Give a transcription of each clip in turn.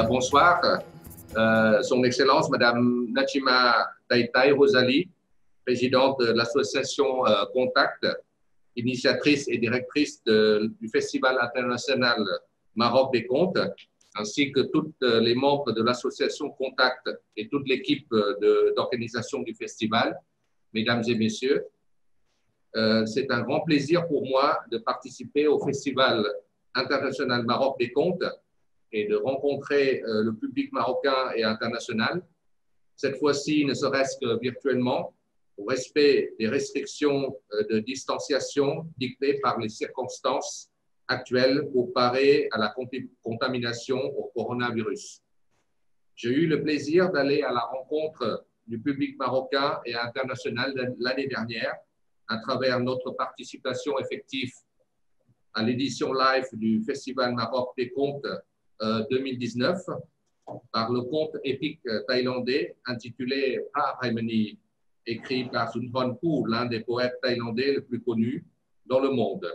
Bonsoir. Son Excellence, Madame Nachima Taitai Rosalie, présidente de l'association Contact, initiatrice et directrice du Festival international Maroc des Contes, ainsi que tous les membres de l'association Contact et toute l'équipe d'organisation du festival, mesdames et messieurs. C'est un grand plaisir pour moi de participer au Festival international Maroc des Contes et de rencontrer le public marocain et international, cette fois-ci ne serait-ce que virtuellement, au respect des restrictions de distanciation dictées par les circonstances actuelles pour parer à la contamination au coronavirus. J'ai eu le plaisir d'aller à la rencontre du public marocain et international l'année dernière à travers notre participation effective à l'édition live du Festival Maroc des Contes 2019 par le conte épique thaïlandais intitulé Pa Haimani, écrit par Sunthornpoo, l'un des poètes thaïlandais les plus connus dans le monde.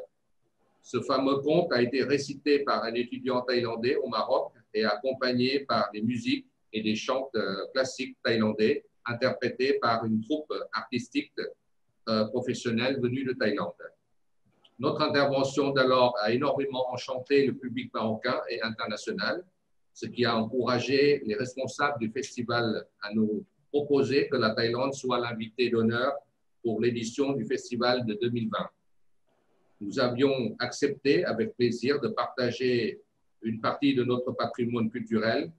Ce fameux conte a été récité par un étudiant thaïlandais au Maroc et accompagné par des musiques et des chants classiques thaïlandais interprétés par une troupe artistique professionnelle venue de Thaïlande. Notre intervention d'alors a énormément enchanté le public marocain et international, ce qui a encouragé les responsables du festival à nous proposer que la Thaïlande soit l'invité d'honneur pour l'édition du festival de 2020. Nous avions accepté avec plaisir de partager une partie de notre patrimoine culturel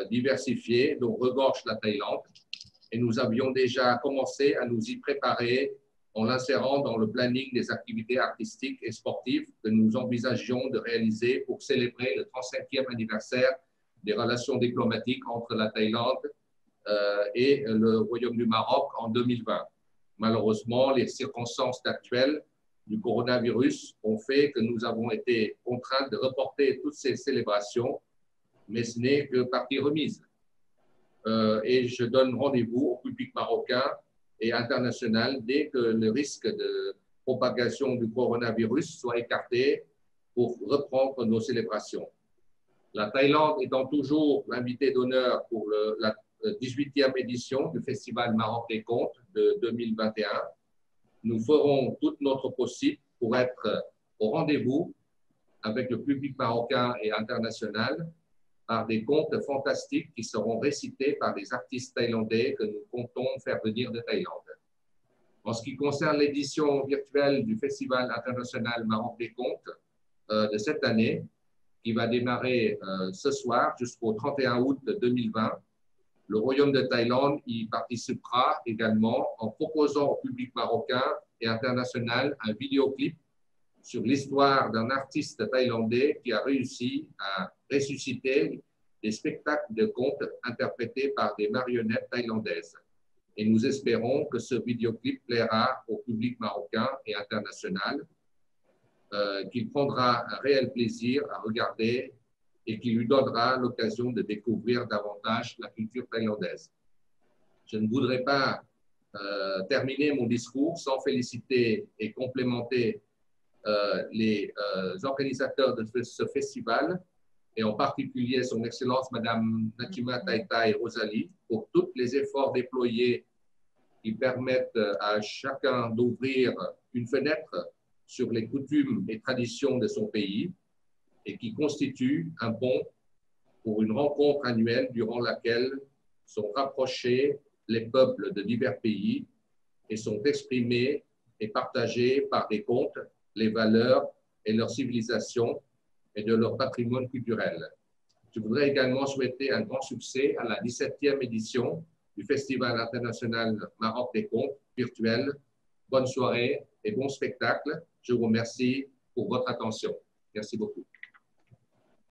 diversifié dont regorge la Thaïlande, et nous avions déjà commencé à nous y préparer en l'insérant dans le planning des activités artistiques et sportives que nous envisagions de réaliser pour célébrer le 35e anniversaire des relations diplomatiques entre la Thaïlande et le Royaume du Maroc en 2020. Malheureusement, les circonstances actuelles du coronavirus ont fait que nous avons été contraints de reporter toutes ces célébrations, mais ce n'est que partie remise. Et je donne rendez-vous au public marocain et international dès que le risque de propagation du coronavirus soit écarté pour reprendre nos célébrations. La Thaïlande étant toujours l'invité d'honneur pour la 18e édition du Festival Maroc des Contes de 2021, nous ferons tout notre possible pour être au rendez-vous avec le public marocain et international par des contes fantastiques qui seront récités par des artistes thaïlandais que nous comptons faire venir de Thaïlande. En ce qui concerne l'édition virtuelle du Festival international Maroc des Contes de cette année, qui va démarrer ce soir jusqu'au 31 août 2020, le Royaume de Thaïlande y participera également en proposant au public marocain et international un vidéoclip sur l'histoire d'un artiste thaïlandais qui a réussi à ressusciter des spectacles de contes interprétés par des marionnettes thaïlandaises. Et nous espérons que ce vidéoclip plaira au public marocain et international, qu'il prendra un réel plaisir à regarder et qui lui donnera l'occasion de découvrir davantage la culture thaïlandaise. Je ne voudrais pas terminer mon discours sans féliciter et complémenter les organisateurs de ce festival, et en particulier son Excellence Madame Nachima Taitai Rosalie, pour tous les efforts déployés qui permettent à chacun d'ouvrir une fenêtre sur les coutumes et traditions de son pays et qui constituent un pont pour une rencontre annuelle durant laquelle sont rapprochés les peuples de divers pays et sont exprimés et partagés par des contes les valeurs et leur civilisation et de leur patrimoine culturel. Je voudrais également souhaiter un grand succès à la 17e édition du Festival international Maroc des Contes virtuel. Bonne soirée et bon spectacle. Je vous remercie pour votre attention. Merci beaucoup.